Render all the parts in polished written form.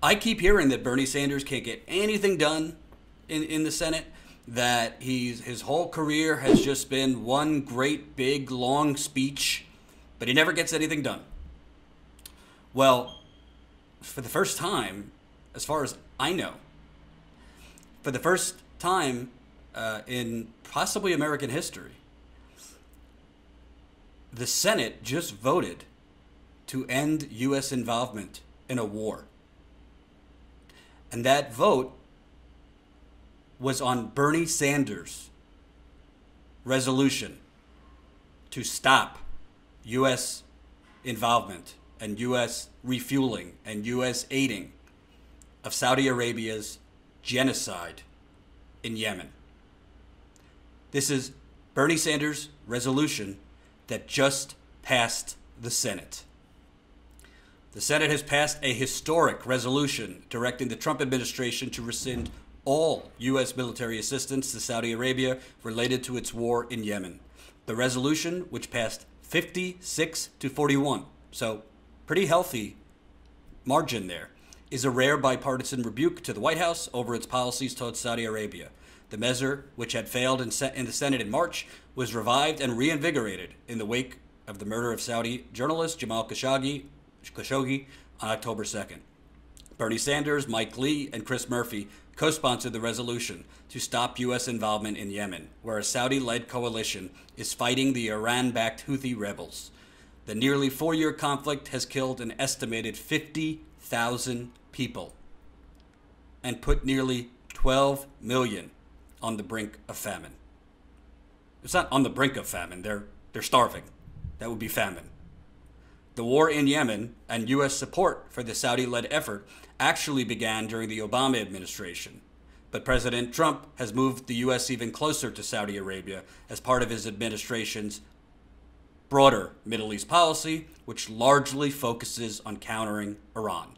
I keep hearing that Bernie Sanders can't get anything done in the Senate, that his whole career has just been one great big long speech, but he never gets anything done. Well, for the first time, as far as I know, for the first time in possibly American history, the Senate just voted to end U.S. involvement in a war. And that vote was on Bernie Sanders' resolution to stop U.S. involvement and U.S. refueling and U.S. aiding of Saudi Arabia's genocide in Yemen. This is Bernie Sanders' resolution that just passed the Senate. The Senate has passed a historic resolution directing the Trump administration to rescind all U.S. military assistance to Saudi Arabia related to its war in Yemen. The resolution, which passed 56 to 41, so pretty healthy margin there, is a rare bipartisan rebuke to the White House over its policies towards Saudi Arabia. The measure, which had failed in the Senate in March, was revived and reinvigorated in the wake of the murder of Saudi journalist Jamal Khashoggi on October 2nd. Bernie Sanders, Mike Lee, and Chris Murphy co-sponsored the resolution to stop U.S. involvement in Yemen, where a Saudi-led coalition is fighting the Iran-backed Houthi rebels. The nearly 4-year conflict has killed an estimated 50,000 people and put nearly 12 million on the brink of famine. It's not on the brink of famine. They're starving. That would be famine. The war in Yemen and U.S. support for the Saudi-led effort actually began during the Obama administration. But President Trump has moved the U.S. even closer to Saudi Arabia as part of his administration's broader Middle East policy, which largely focuses on countering Iran.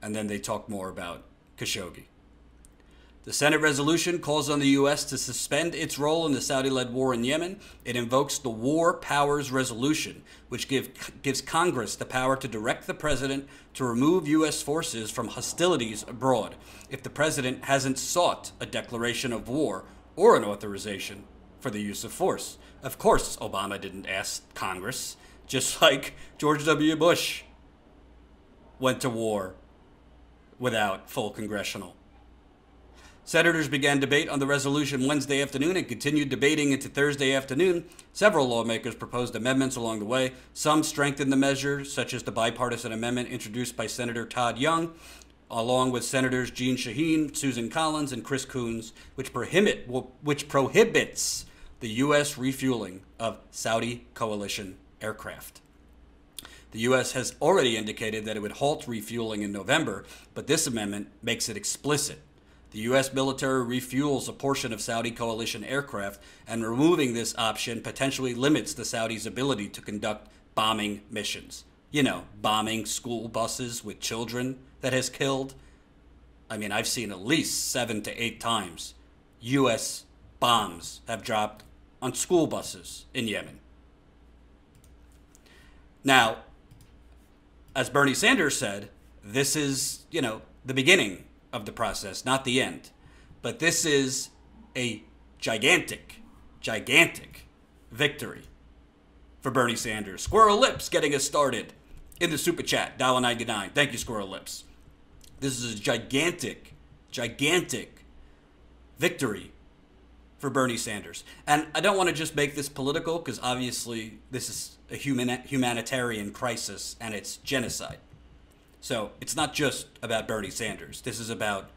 And then they talk more about Khashoggi. The Senate resolution calls on the U.S. to suspend its role in the Saudi-led war in Yemen. It invokes the War Powers Resolution, which gives Congress the power to direct the president to remove U.S. forces from hostilities abroad if the president hasn't sought a declaration of war or an authorization for the use of force. Of course, Obama didn't ask Congress, just like George W. Bush went to war without full congressional. Senators began debate on the resolution Wednesday afternoon and continued debating into Thursday afternoon. Several lawmakers proposed amendments along the way. Some strengthened the measure, such as the bipartisan amendment introduced by Senator Todd Young, along with Senators Jeanne Shaheen, Susan Collins, and Chris Coons, which prohibits the U.S. refueling of Saudi coalition aircraft. The U.S. has already indicated that it would halt refueling in November, but this amendment makes it explicit. The U.S. military refuels a portion of Saudi coalition aircraft, and removing this option potentially limits the Saudis' ability to conduct bombing missions. You know, bombing school buses with children that has killed. I mean, I've seen at least 7 to 8 times U.S. bombs have dropped on school buses in Yemen. Now, as Bernie Sanders said, this is, the beginning of the process, not the end. But this is a gigantic victory for Bernie Sanders. Squirrel Lips getting us started in the Super Chat, $1.99. Thank you, Squirrel Lips. This is a gigantic victory for Bernie Sanders. And I don't want to just make this political, because obviously this is a humanitarian crisis and it's genocide. So it's not just about Bernie Sanders. This is about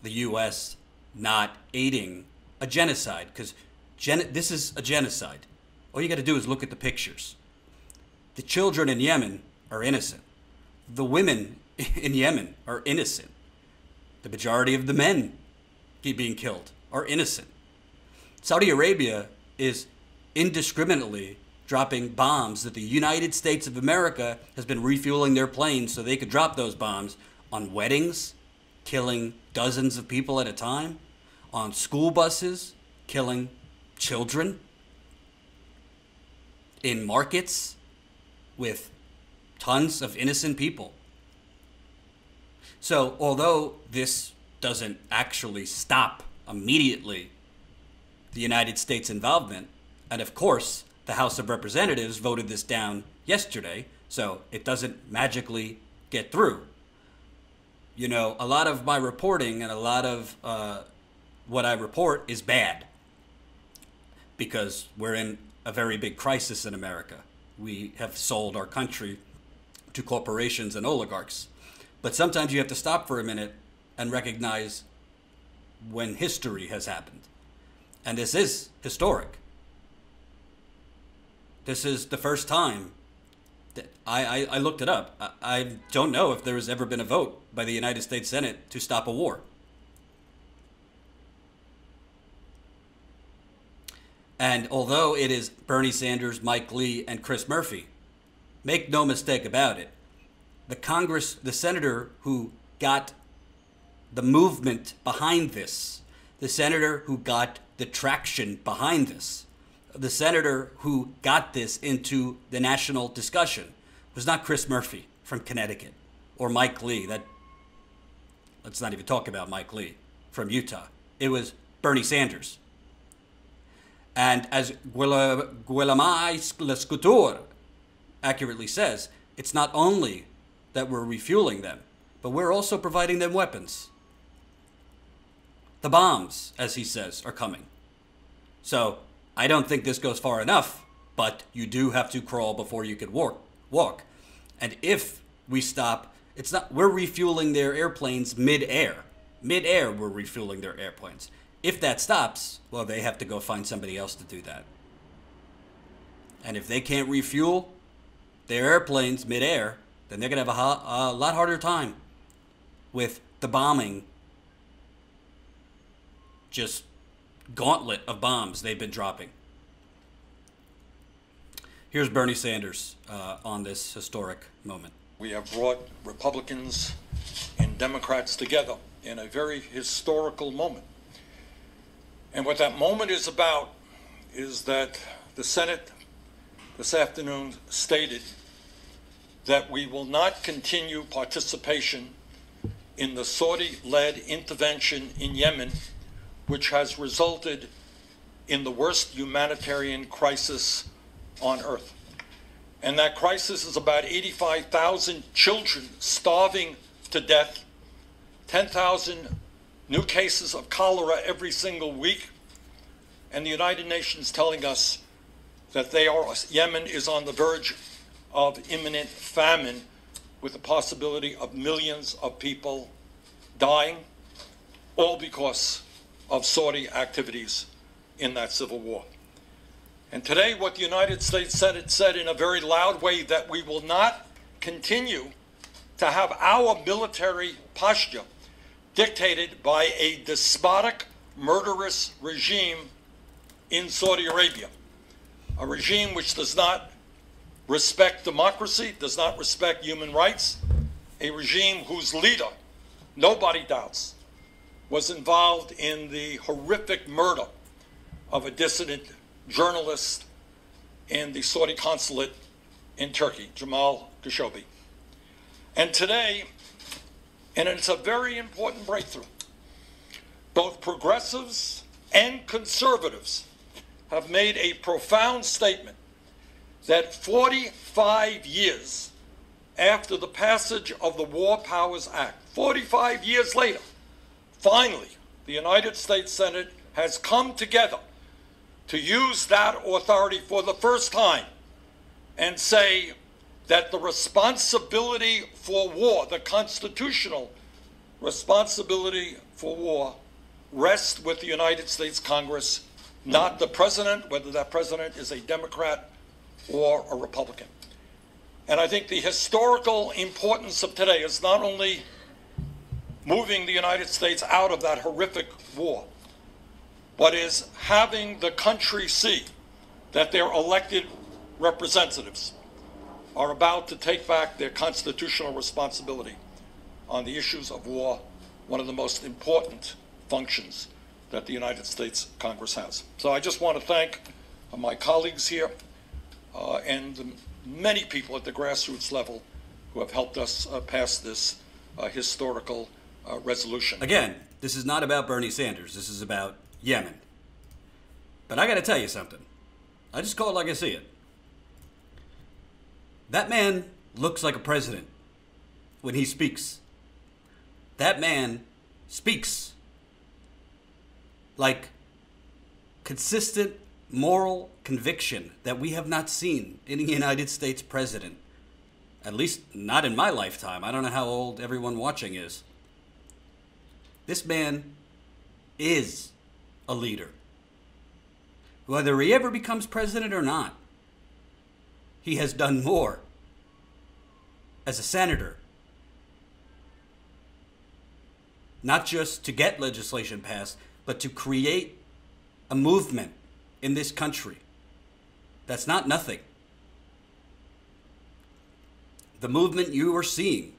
the U.S. not aiding a genocide, because this is a genocide. All you got to do is look at the pictures. The children in Yemen are innocent. The women in Yemen are innocent. The majority of the men being killed are innocent. Saudi Arabia is indiscriminately dropping bombs that the United States of America has been refueling their planes so they could drop those bombs on weddings, killing dozens of people at a time, on school buses, killing children, in markets with tons of innocent people. So, although this doesn't actually stop immediately the United States involvement, and of course, the House of Representatives voted this down yesterday, so it doesn't magically get through. You know, a lot of my reporting and a lot of what I report is bad because we're in a very big crisis in America. We have sold our country to corporations and oligarchs. But sometimes you have to stop for a minute and recognize when history has happened. And this is historic. This is the first time that I looked it up. I don't know if there has ever been a vote by the United States Senate to stop a war. And although it is Bernie Sanders, Mike Lee, and Chris Murphy, make no mistake about it, the senator who got the movement behind this, the senator who got the traction behind this, the senator who got this into the national discussion was not Chris Murphy from Connecticut or Mike Lee. Let's not even talk about Mike Lee from Utah. It was Bernie Sanders. And as Guillemai Lescouture accurately says, it's not only that we're refueling them, but we're also providing them weapons. The bombs, as he says, are coming. So I don't think this goes far enough, but you do have to crawl before you can walk. And if we stop, we're refueling their airplanes mid-air. Mid-air, we're refueling their airplanes. If that stops, well, they have to go find somebody else to do that. And if they can't refuel their airplanes mid-air, then they're going to have a lot harder time with the bombing, just gauntlet of bombs they've been dropping. Here's Bernie Sanders on this historic moment. We have brought Republicans and Democrats together in a very historical moment. And what that moment is about is that the Senate this afternoon stated that we will not continue participation in the Saudi-led intervention in Yemen, which has resulted in the worst humanitarian crisis on earth. And that crisis is about 85,000 children starving to death, 10,000 new cases of cholera every single week, and the United Nations telling us that Yemen is on the verge of imminent famine, with the possibility of millions of people dying, all because of Saudi activities in that civil war. And today, what the United States Senate said in a very loud way, that we will not continue to have our military posture dictated by a despotic, murderous regime in Saudi Arabia, a regime which does not respect democracy, does not respect human rights, a regime whose leader, nobody doubts, was involved in the horrific murder of a dissident journalist in the Saudi consulate in Turkey, Jamal Khashoggi. And today, and it's a very important breakthrough, both progressives and conservatives have made a profound statement that 45 years after the passage of the War Powers Act, 45 years later, finally, the United States Senate has come together to use that authority for the first time and say that the responsibility for war, the constitutional responsibility for war, rests with the United States Congress, not the president, whether that president is a Democrat or a Republican. And I think the historical importance of today is not only moving the United States out of that horrific war, but is having the country see that their elected representatives are about to take back their constitutional responsibility on the issues of war, one of the most important functions that the United States Congress has. So I just want to thank my colleagues here and the many people at the grassroots level who have helped us pass this historical resolution. Again, this is not about Bernie Sanders. This is about Yemen. But I got to tell you something. I just call it like I see it. That man looks like a president when he speaks. That man speaks like consistent moral conviction that we have not seen in a United States president. At least not in my lifetime. I don't know how old everyone watching is. This man is a leader. Whether he ever becomes president or not, he has done more as a senator, not just to get legislation passed, but to create a movement in this country. That's not nothing. The movement you are seeing,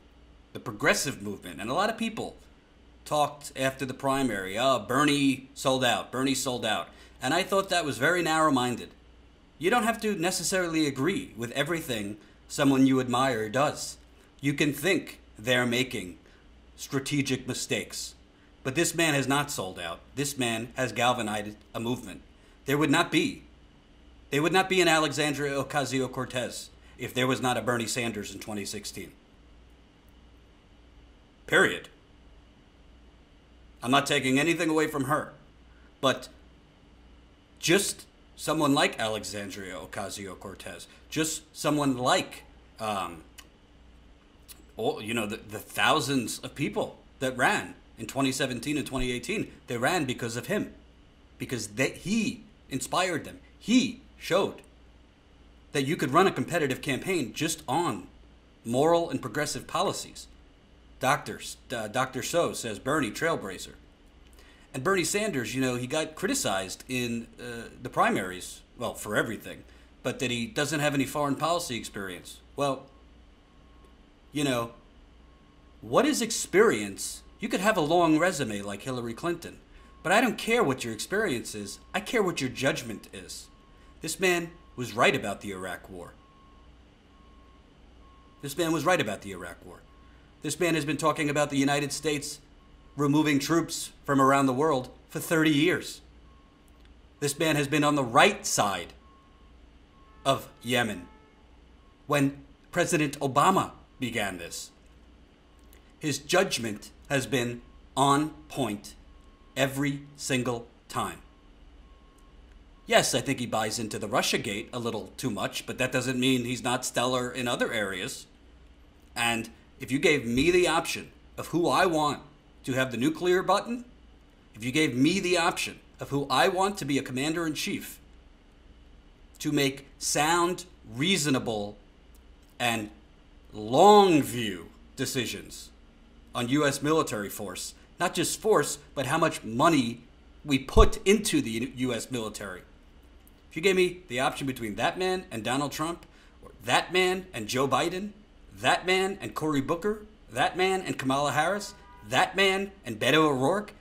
the progressive movement, and a lot of people talked after the primary, oh, Bernie sold out, Bernie sold out. And I thought that was very narrow-minded. You don't have to necessarily agree with everything someone you admire does. You can think they're making strategic mistakes. But this man has not sold out. This man has galvanized a movement. There would not be an Alexandria Ocasio-Cortez if there was not a Bernie Sanders in 2016. Period. I'm not taking anything away from her. But just someone like Alexandria Ocasio-Cortez, just someone like, the thousands of people that ran in 2017 and 2018, they ran because of him. Because he inspired them. He showed that you could run a competitive campaign just on moral and progressive policies. Dr. So says Bernie, trailblazer. And Bernie Sanders, he got criticized in the primaries, well, for everything, but that he doesn't have any foreign policy experience. Well, what is experience? You could have a long resume like Hillary Clinton, but I don't care what your experience is. I care what your judgment is. This man was right about the Iraq War. This man was right about the Iraq War. This man has been talking about the United States removing troops from around the world for 30 years. This man has been on the right side of Yemen when President Obama began this. His judgment has been on point every single time. Yes, I think he buys into the Russiagate a little too much, but that doesn't mean he's not stellar in other areas. And if you gave me the option of who I want to have the nuclear button, if you gave me the option of who I want to be a commander-in-chief, to make sound, reasonable, and long view decisions on U.S. military force, not just force, but how much money we put into the U.S. military. If you gave me the option between that man and Donald Trump, or that man and Joe Biden, that man and Cory Booker, that man and Kamala Harris, that man and Beto O'Rourke,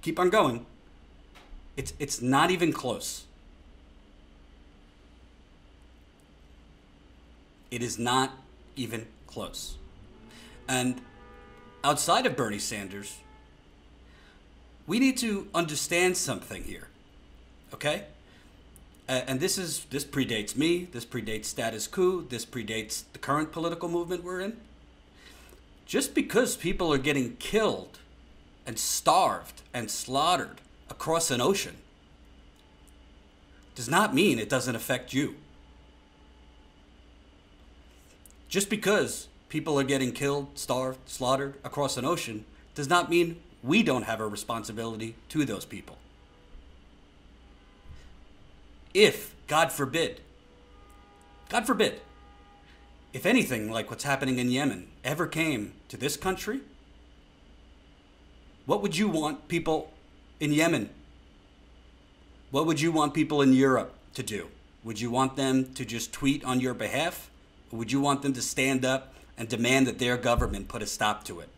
keep on going. It's not even close. It is not even close. And outside of Bernie Sanders, we need to understand something here, okay? And this predates me, this predates status quo, this predates the current political movement we're in. Just because people are getting killed and starved and slaughtered across an ocean does not mean it doesn't affect you. Just because people are getting killed, starved, slaughtered across an ocean does not mean we don't have a responsibility to those people. If, God forbid, if anything like what's happening in Yemen ever came to this country, what would you want people in Yemen? What would you want people in Europe to do? Would you want them to just tweet on your behalf? Or would you want them to stand up and demand that their government put a stop to it?